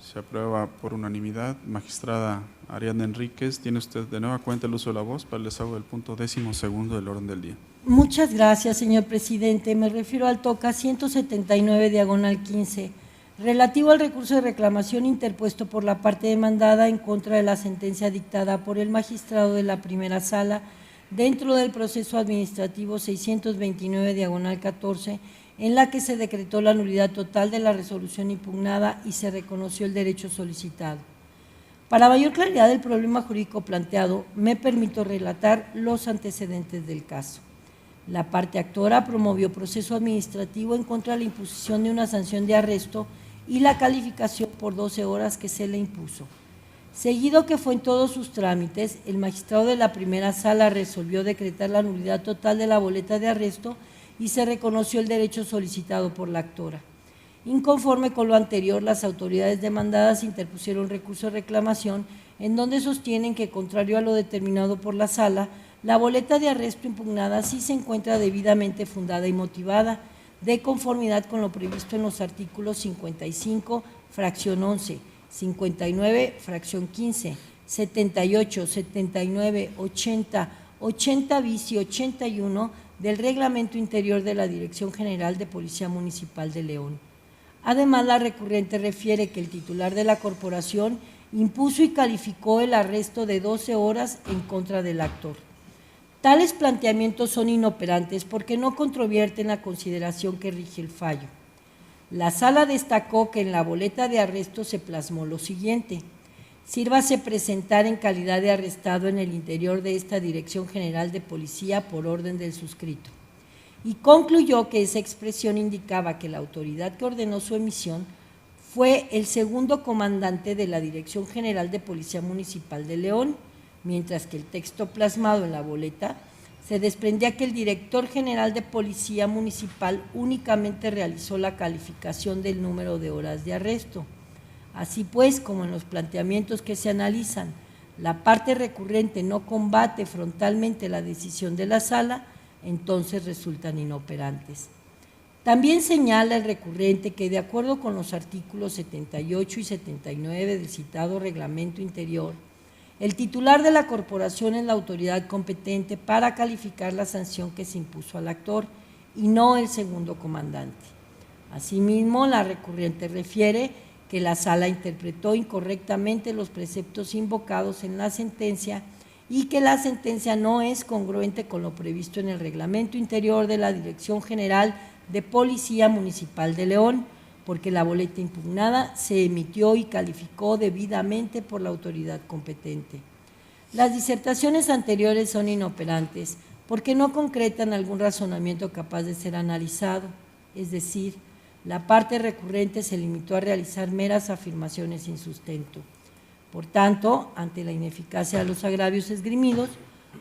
Se aprueba por unanimidad. Magistrada Ariadna Enríquez, tiene usted de nueva cuenta el uso de la voz para el desahogo del punto 12º del orden del día. Muchas gracias, señor presidente. Me refiero al TOCA 179, diagonal 15, relativo al recurso de reclamación interpuesto por la parte demandada en contra de la sentencia dictada por el magistrado de la primera sala dentro del proceso administrativo 629, diagonal 14, en la que se decretó la nulidad total de la resolución impugnada y se reconoció el derecho solicitado. Para mayor claridad del problema jurídico planteado, me permito relatar los antecedentes del caso. La parte actora promovió proceso administrativo en contra de la imposición de una sanción de arresto y la calificación por 12 horas que se le impuso. Seguido que fue en todos sus trámites, el magistrado de la primera sala resolvió decretar la nulidad total de la boleta de arresto y se reconoció el derecho solicitado por la actora. Inconforme con lo anterior, las autoridades demandadas interpusieron recurso de reclamación en donde sostienen que, contrario a lo determinado por la Sala, la boleta de arresto impugnada sí se encuentra debidamente fundada y motivada, de conformidad con lo previsto en los artículos 55, fracción 11, 59, fracción 15, 78, 79, 80, 80 bis y 81 del Reglamento Interior de la Dirección General de Policía Municipal de León. Además, la recurrente refiere que el titular de la corporación impuso y calificó el arresto de 12 horas en contra del actor. Tales planteamientos son inoperantes porque no controvierten la consideración que rige el fallo. La Sala destacó que en la boleta de arresto se plasmó lo siguiente: sírvase presentar en calidad de arrestado en el interior de esta Dirección General de Policía por orden del suscrito. Y concluyó que esa expresión indicaba que la autoridad que ordenó su emisión fue el segundo comandante de la Dirección General de Policía Municipal de León, mientras que el texto plasmado en la boleta se desprendía que el director general de Policía Municipal únicamente realizó la calificación del número de horas de arresto. Así pues, como en los planteamientos que se analizan, la parte recurrente no combate frontalmente la decisión de la Sala, entonces resultan inoperantes. También señala el recurrente que, de acuerdo con los artículos 78 y 79 del citado Reglamento Interior, el titular de la corporación es la autoridad competente para calificar la sanción que se impuso al actor y no el segundo comandante. Asimismo, la recurrente refiere que la Sala interpretó incorrectamente los preceptos invocados en la sentencia y que la sentencia no es congruente con lo previsto en el Reglamento Interior de la Dirección General de Policía Municipal de León, porque la boleta impugnada se emitió y calificó debidamente por la autoridad competente. Las disertaciones anteriores son inoperantes porque no concretan algún razonamiento capaz de ser analizado, es decir, la parte recurrente se limitó a realizar meras afirmaciones sin sustento. Por tanto, ante la ineficacia de los agravios esgrimidos,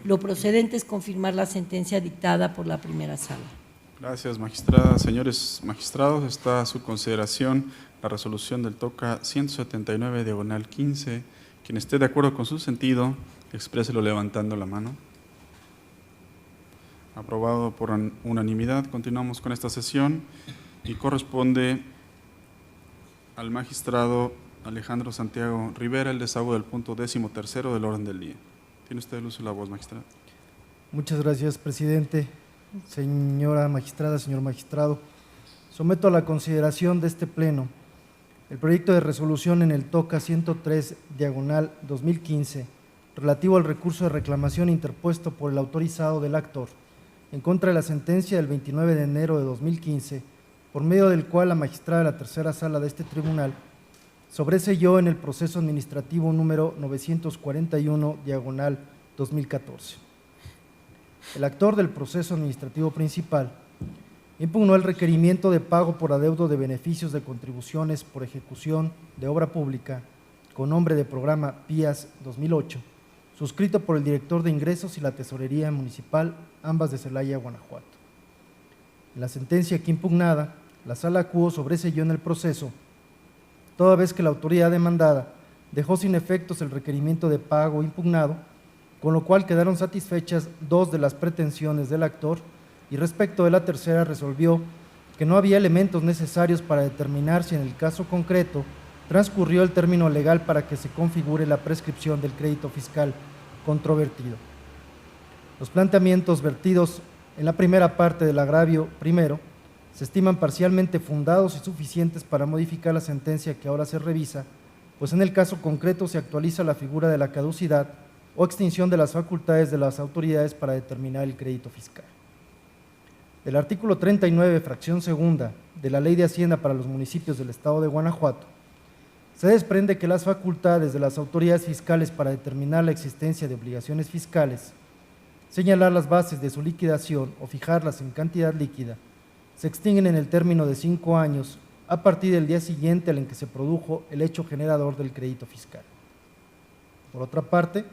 lo procedente es confirmar la sentencia dictada por la primera Sala. Gracias, magistrada. Señores magistrados, está a su consideración la resolución del TOCA 179, diagonal 15. Quien esté de acuerdo con su sentido, expréselo levantando la mano. Aprobado por unanimidad. Continuamos con esta sesión y corresponde al magistrado Alejandro Santiago Rivera el desahogo del punto 13º del orden del día. Tiene usted el uso de la voz, magistrado. Muchas gracias, presidente. Señora magistrada, señor magistrado, someto a la consideración de este pleno el proyecto de resolución en el TOCA 103, diagonal 2015, relativo al recurso de reclamación interpuesto por el autorizado del actor en contra de la sentencia del 29 de enero de 2015, por medio del cual la magistrada de la tercera sala de este tribunal sobreseyó en el proceso administrativo número 941, diagonal 2014. El actor del proceso administrativo principal impugnó el requerimiento de pago por adeudo de beneficios de contribuciones por ejecución de obra pública con nombre de programa PIAS 2008, suscrito por el director de ingresos y la tesorería municipal, ambas de Celaya, Guanajuato. En la sentencia aquí impugnada, la Sala Quo sobreseyó en el proceso, toda vez que la autoridad demandada dejó sin efectos el requerimiento de pago impugnado, con lo cual quedaron satisfechas dos de las pretensiones del actor y respecto de la tercera resolvió que no había elementos necesarios para determinar si en el caso concreto transcurrió el término legal para que se configure la prescripción del crédito fiscal controvertido. Los planteamientos vertidos en la primera parte del agravio primero se estiman parcialmente fundados y suficientes para modificar la sentencia que ahora se revisa, pues en el caso concreto se actualiza la figura de la caducidad o extinción de las facultades de las autoridades para determinar el crédito fiscal. Del artículo 39, fracción segunda, de la Ley de Hacienda para los municipios del Estado de Guanajuato, se desprende que las facultades de las autoridades fiscales para determinar la existencia de obligaciones fiscales, señalar las bases de su liquidación o fijarlas en cantidad líquida, se extinguen en el término de 5 años a partir del día siguiente al en que se produjo el hecho generador del crédito fiscal. Por otra parte,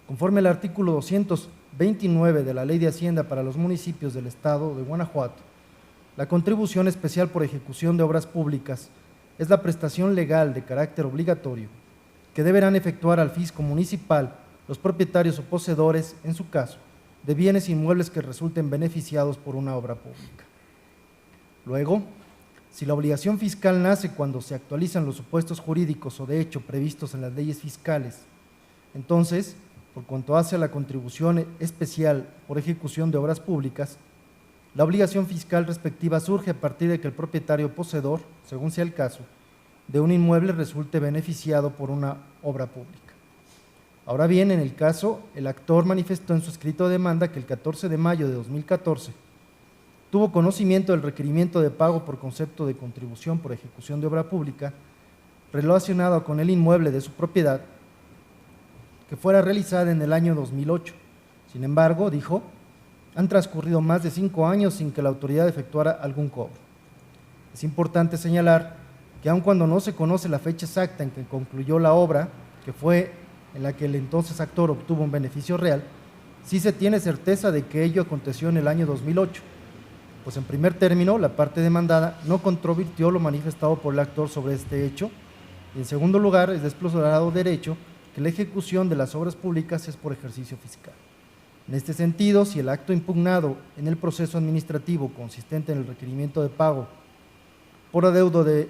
conforme al artículo 229 de la Ley de Hacienda para los municipios del Estado de Guanajuato, La contribución especial por ejecución de obras públicas es la prestación legal de carácter obligatorio que deberán efectuar al fisco municipal los propietarios o poseedores, en su caso, de bienes inmuebles que resulten beneficiados por una obra pública. Luego, si la obligación fiscal nace cuando se actualizan los supuestos jurídicos o de hecho previstos en las leyes fiscales, entonces, por cuanto hace a la contribución especial por ejecución de obras públicas, la obligación fiscal respectiva surge a partir de que el propietario o poseedor, según sea el caso, de un inmueble resulte beneficiado por una obra pública. Ahora bien, en el caso, el actor manifestó en su escrito de demanda que el 14 de mayo de 2014 tuvo conocimiento del requerimiento de pago por concepto de contribución por ejecución de obra pública relacionado con el inmueble de su propiedad que fuera realizada en el año 2008. Sin embargo, dijo, han transcurrido más de 5 años sin que la autoridad efectuara algún cobro. Es importante señalar que aun cuando no se conoce la fecha exacta en que concluyó la obra, que fue en la que el entonces actor obtuvo un beneficio real, sí se tiene certeza de que ello aconteció en el año 2008, pues en primer término la parte demandada no controvirtió lo manifestado por el actor sobre este hecho, y en segundo lugar es de explorado derecho que la ejecución de las obras públicas es por ejercicio fiscal. En este sentido, si el acto impugnado en el proceso administrativo consistente en el requerimiento de pago por adeudo de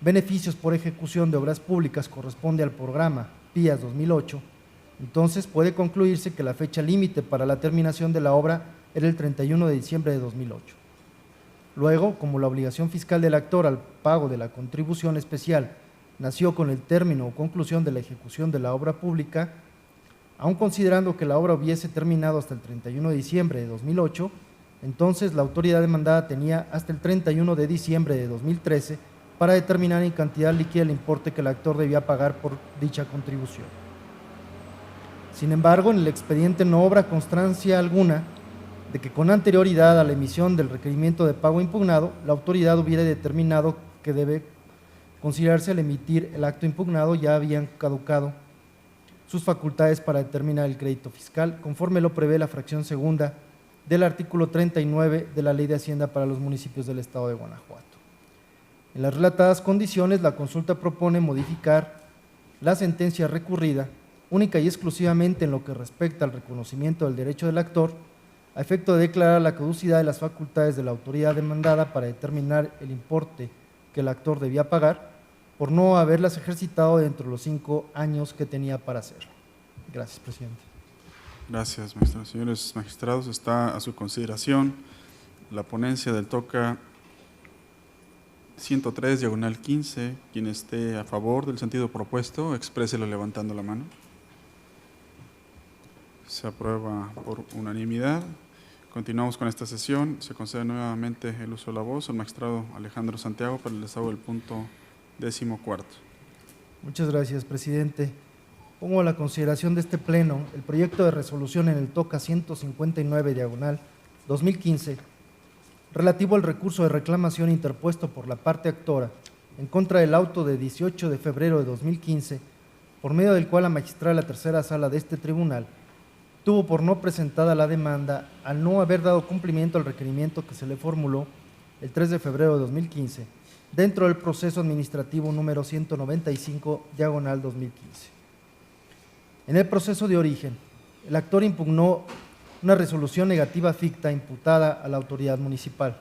beneficios por ejecución de obras públicas corresponde al programa PIAS 2008, entonces puede concluirse que la fecha límite para la terminación de la obra era el 31 de diciembre de 2008. Luego, como la obligación fiscal del actor al pago de la contribución especial nació con el término o conclusión de la ejecución de la obra pública, aun considerando que la obra hubiese terminado hasta el 31 de diciembre de 2008, entonces la autoridad demandada tenía hasta el 31 de diciembre de 2013 para determinar en cantidad líquida el importe que el actor debía pagar por dicha contribución. Sin embargo, en el expediente no obra constancia alguna de que con anterioridad a la emisión del requerimiento de pago impugnado, la autoridad hubiera determinado que debe considerarse al emitir el acto impugnado ya habían caducado sus facultades para determinar el crédito fiscal, conforme lo prevé la fracción segunda del artículo 39 de la Ley de Hacienda para los municipios del Estado de Guanajuato. En las relatadas condiciones, la consulta propone modificar la sentencia recurrida única y exclusivamente en lo que respecta al reconocimiento del derecho del actor, a efecto de declarar la caducidad de las facultades de la autoridad demandada para determinar el importe que el actor debía pagar por no haberlas ejercitado dentro de los 5 años que tenía para hacerlo. Gracias, presidente. Gracias, maestro. Señores magistrados, está a su consideración la ponencia del TOCA 103/15. Quien esté a favor del sentido propuesto, expréselo levantando la mano. Se aprueba por unanimidad. Continuamos con esta sesión. Se concede nuevamente el uso de la voz al magistrado Alejandro Santiago para el desahogo del punto 14. Muchas gracias, presidente. Pongo a la consideración de este pleno el proyecto de resolución en el TOCA 159/2015 relativo al recurso de reclamación interpuesto por la parte actora en contra del auto de 18 de febrero de 2015, por medio del cual la magistrada de la tercera sala de este tribunal tuvo por no presentada la demanda al no haber dado cumplimiento al requerimiento que se le formuló el 3 de febrero de 2015 dentro del proceso administrativo número 195/2015. En el proceso de origen, el actor impugnó una resolución negativa ficta imputada a la autoridad municipal.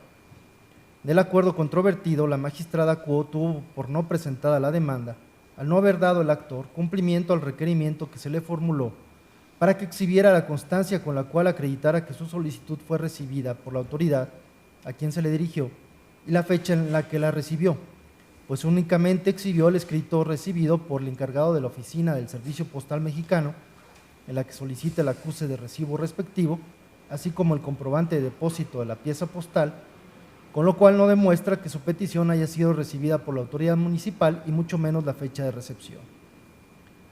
Del acuerdo controvertido, la magistrada Cuo tuvo por no presentada la demanda al no haber dado el actor cumplimiento al requerimiento que se le formuló para que exhibiera la constancia con la cual acreditara que su solicitud fue recibida por la autoridad a quien se le dirigió y la fecha en la que la recibió, pues únicamente exhibió el escrito recibido por el encargado de la oficina del Servicio Postal Mexicano, en la que solicita el acuse de recibo respectivo, así como el comprobante de depósito de la pieza postal, con lo cual no demuestra que su petición haya sido recibida por la autoridad municipal y mucho menos la fecha de recepción.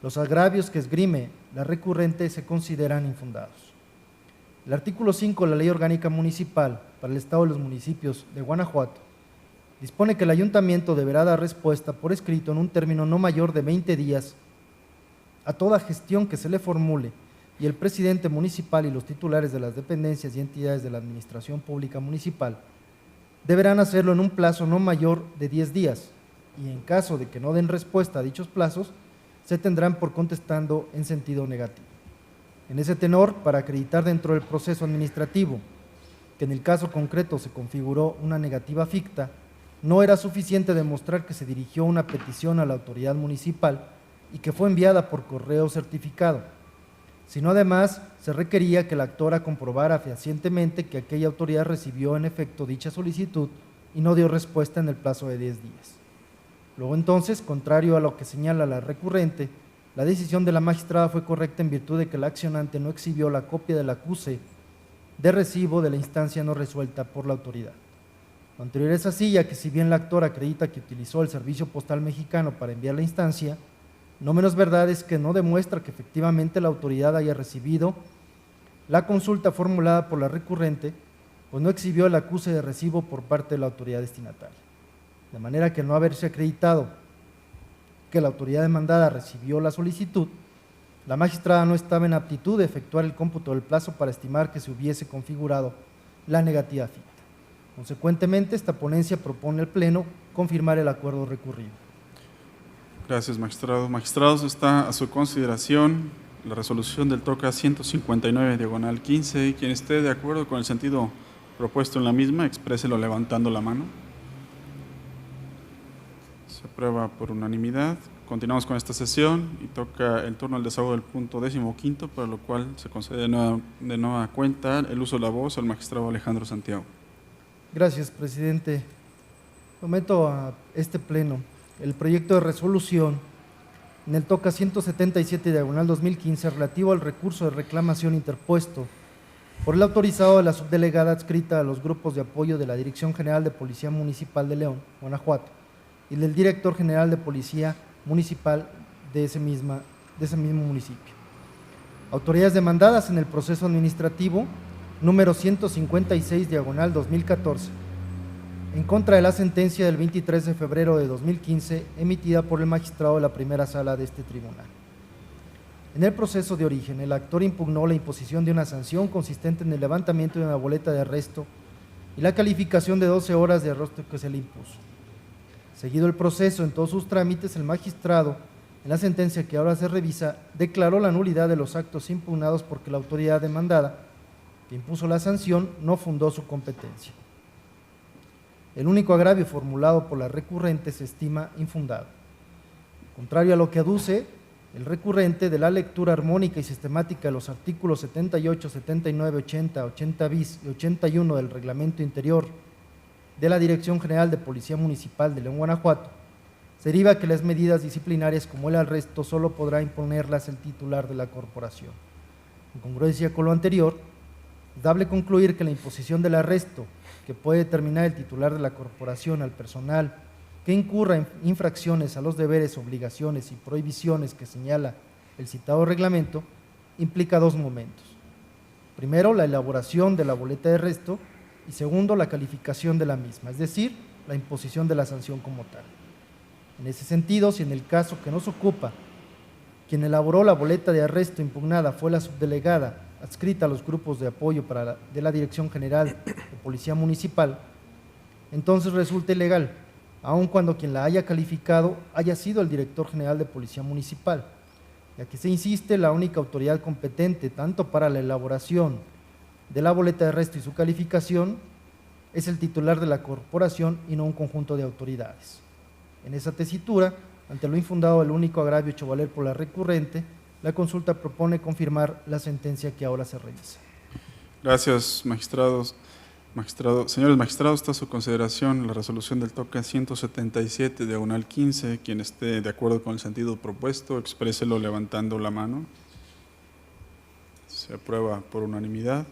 Los agravios que esgrime la recurrente se consideran infundados. El artículo 5 de la Ley Orgánica Municipal para el Estado de los Municipios de Guanajuato dispone que el ayuntamiento deberá dar respuesta por escrito en un término no mayor de 20 días a toda gestión que se le formule y el presidente municipal y los titulares de las dependencias y entidades de la administración pública municipal deberán hacerlo en un plazo no mayor de 10 días y en caso de que no den respuesta a dichos plazos, se tendrán por contestando en sentido negativo. En ese tenor, para acreditar dentro del proceso administrativo que en el caso concreto se configuró una negativa ficta, no era suficiente demostrar que se dirigió una petición a la autoridad municipal y que fue enviada por correo certificado, sino además se requería que la actora comprobara fehacientemente que aquella autoridad recibió en efecto dicha solicitud y no dio respuesta en el plazo de 10 días. Luego entonces, contrario a lo que señala la recurrente, la decisión de la magistrada fue correcta en virtud de que el accionante no exhibió la copia del acuse de recibo de la instancia no resuelta por la autoridad. Lo anterior es así, ya que si bien la actora acredita que utilizó el Servicio Postal Mexicano para enviar la instancia, no menos verdad es que no demuestra que efectivamente la autoridad haya recibido la consulta formulada por la recurrente, pues no exhibió el acuse de recibo por parte de la autoridad destinataria. De manera que al no haberse acreditado que la autoridad demandada recibió la solicitud, la magistrada no estaba en aptitud de efectuar el cómputo del plazo para estimar que se hubiese configurado la negativa ficta. Consecuentemente, esta ponencia propone al Pleno confirmar el acuerdo recurrido. Gracias, magistrado. Magistrados, está a su consideración la resolución del TOCA 159/15. Quien esté de acuerdo con el sentido propuesto en la misma, expréselo levantando la mano. Se aprueba por unanimidad. Continuamos con esta sesión y toca el turno al desahogo del punto 15º, para lo cual se concede de nueva cuenta el uso de la voz al magistrado Alejandro Santiago. Gracias, presidente. Someto a este Pleno el proyecto de resolución en el TOCA 177/2015 relativo al recurso de reclamación interpuesto por el autorizado de la subdelegada adscrita a los grupos de apoyo de la Dirección General de Policía Municipal de León, Guanajuato, y del Director General de Policía Municipal de ese mismo municipio. Autoridades demandadas en el proceso administrativo número 156/2014, en contra de la sentencia del 23 de febrero de 2015 emitida por el magistrado de la primera sala de este tribunal. En el proceso de origen, el actor impugnó la imposición de una sanción consistente en el levantamiento de una boleta de arresto y la calificación de 12 horas de arresto que se le impuso. Seguido el proceso en todos sus trámites, el magistrado, en la sentencia que ahora se revisa, declaró la nulidad de los actos impugnados porque la autoridad demandada, que impuso la sanción, no fundó su competencia. El único agravio formulado por la recurrente se estima infundado. Contrario a lo que aduce el recurrente de la lectura armónica y sistemática de los artículos 78, 79, 80, 80 bis y 81 del Reglamento Interior de la Dirección General de Policía Municipal de León, Guanajuato, se deriva que las medidas disciplinarias como el arresto solo podrá imponerlas el titular de la corporación. En congruencia con lo anterior, es dable concluir que la imposición del arresto que puede determinar el titular de la corporación al personal que incurra en infracciones a los deberes, obligaciones y prohibiciones que señala el citado reglamento, implica dos momentos. Primero, la elaboración de la boleta de arresto y segundo, la calificación de la misma, es decir, la imposición de la sanción como tal. En ese sentido, si en el caso que nos ocupa, quien elaboró la boleta de arresto impugnada fue la subdelegada adscrita a los grupos de apoyo de la Dirección General de Policía Municipal, entonces resulta ilegal, aun cuando quien la haya calificado haya sido el Director General de Policía Municipal, ya que se insiste, la única autoridad competente tanto para la elaboración de la boleta de arresto y su calificación es el titular de la corporación y no un conjunto de autoridades. En esa tesitura, ante lo infundado del único agravio hecho valer por la recurrente, la consulta propone confirmar la sentencia que ahora se revisa. Gracias, magistrados. Señores magistrados, está a su consideración la resolución del TOCA 177/15. Quien esté de acuerdo con el sentido propuesto, expréselo levantando la mano. Se aprueba por unanimidad.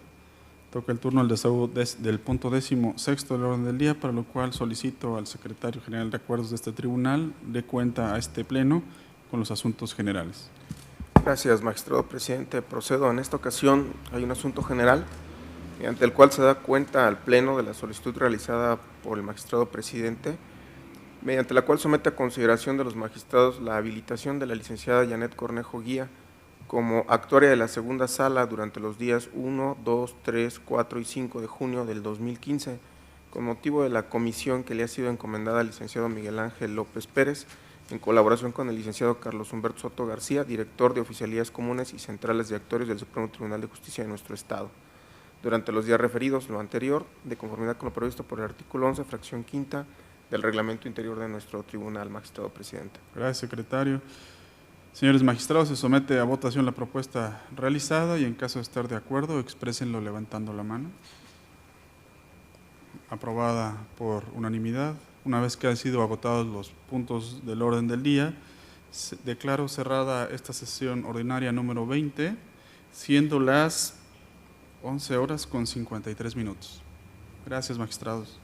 Toca el turno al desahogo del punto 16º del orden del día, para lo cual solicito al secretario general de acuerdos de este tribunal dé cuenta a este pleno con los asuntos generales. Gracias, magistrado presidente. Procedo. En esta ocasión hay un asunto general mediante el cual se da cuenta al Pleno de la solicitud realizada por el magistrado presidente, mediante la cual somete a consideración de los magistrados la habilitación de la licenciada Janet Cornejo Guía como actuaria de la segunda sala durante los días 1, 2, 3, 4 y 5 de junio del 2015, con motivo de la comisión que le ha sido encomendada al licenciado Miguel Ángel López Pérez, en colaboración con el licenciado Carlos Humberto Soto García, director de Oficialías Comunes y Centrales de Actores del Supremo Tribunal de Justicia de nuestro Estado. Durante los días referidos, lo anterior, de conformidad con lo previsto por el artículo 11, fracción quinta, del reglamento interior de nuestro tribunal, magistrado presidente. Gracias, secretario. Señores magistrados, se somete a votación la propuesta realizada y en caso de estar de acuerdo, exprésenlo levantando la mano. Aprobada por unanimidad. Una vez que han sido agotados los puntos del orden del día, declaro cerrada esta sesión ordinaria número 20, siendo las 11 horas con 53 minutos. Gracias, magistrados.